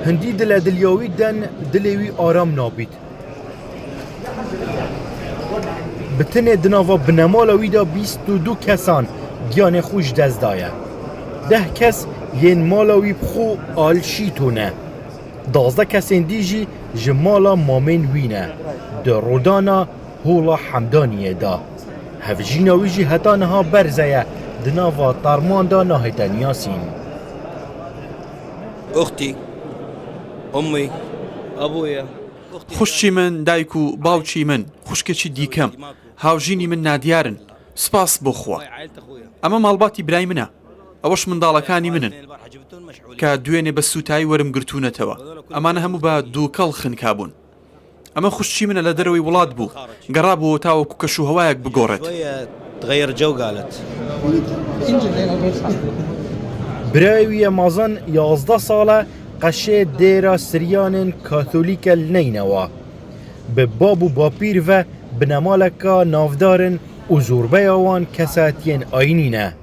هندی دل دلیاوی دن دلیوی آرام نابید بتنه دناوا بنمالاوی دا 22 کسان گیان خوش دست دایه 10 کس ین مالاوی بخو آلشی تونه 12 کسین دیجی جمالا مامین وینه در رودانا هولا حمدانیه دا هفجیناوی جی هتانها برزه دناوا تارمان دا ناهتن یاسین أختي أمي أبويا خوشچی من دایک و باوچی من خوشکێکی دیکەم هاوژینی من نادیارن سپاس بۆ خوا ئەمە ماڵباتی برای منە ئەوەش منداڵەکانی منن کە دوێنێ بە سوتایی وەرم گرتوونەتەوە ئەمانە هەموو بە دووکەڵ خنکابوون ئەمە خوشچی منە لە دەرەوەی وڵات بوو گەڕابوو تاوەکو کەشوهەوایەک بگۆڕێت تغير جو قالت برایوی مازن 11 ساله قشه دیرا سریان کاتولیک النینوا به باب و باپیر و بنمالکا نافدارن و زوربه آوان کساتین آینینه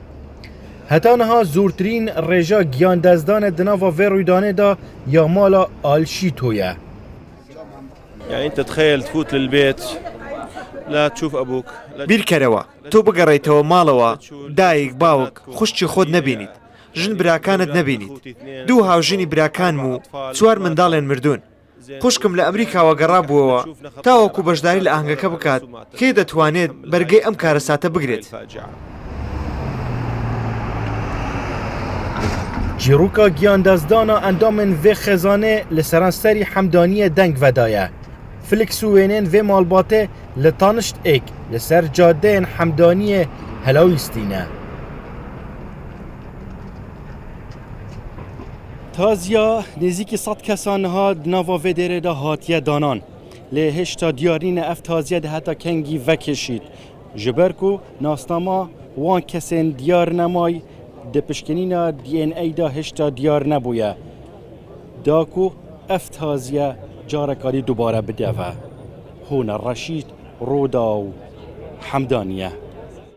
هتانها زورترین رجا گیان دزدان دناوا و رویدانه دا یا مالا آلشی تویه يعني أنت تخيل تفوت للبيت لا تشوف أبوك بیرکەرەوە تۆ بگەڕێیتەوە ماڵەوە دایک باوک خوشتی خۆت نەبینیت ژن براکانت نەبینیت دوو هاوژینی براکانم و 4 منداڵێن مردوون خوشکم لە ئەمریکاوە گەڕابووەوە تاوەکو بەشداری لە ئاهەنگەکە بکات کێ دەتوانێت بەرگەی ئەم کارەساتە بگرێت جیروکا گیان دزدانا اندامن و خزانه لسرانسری حمدانیه دنگ ودایه فلکس و وینین و مالباته لطانشت ایک لسر جاده حمدانیه هلاویستینه تازیا نزیکی 100 کسان ها ناوا و دیره دا هاتیه دانان لهشتا دیارین اف تازیه ده حتی کنگی وکشید جبرکو ناستاما وان کسین دیار نمای ده پشکنینا دی این ای دا هشتا دیار نبویه داکو اف تازیه جارکاری دوباره بدوه هون رشید رودا و حمدانیه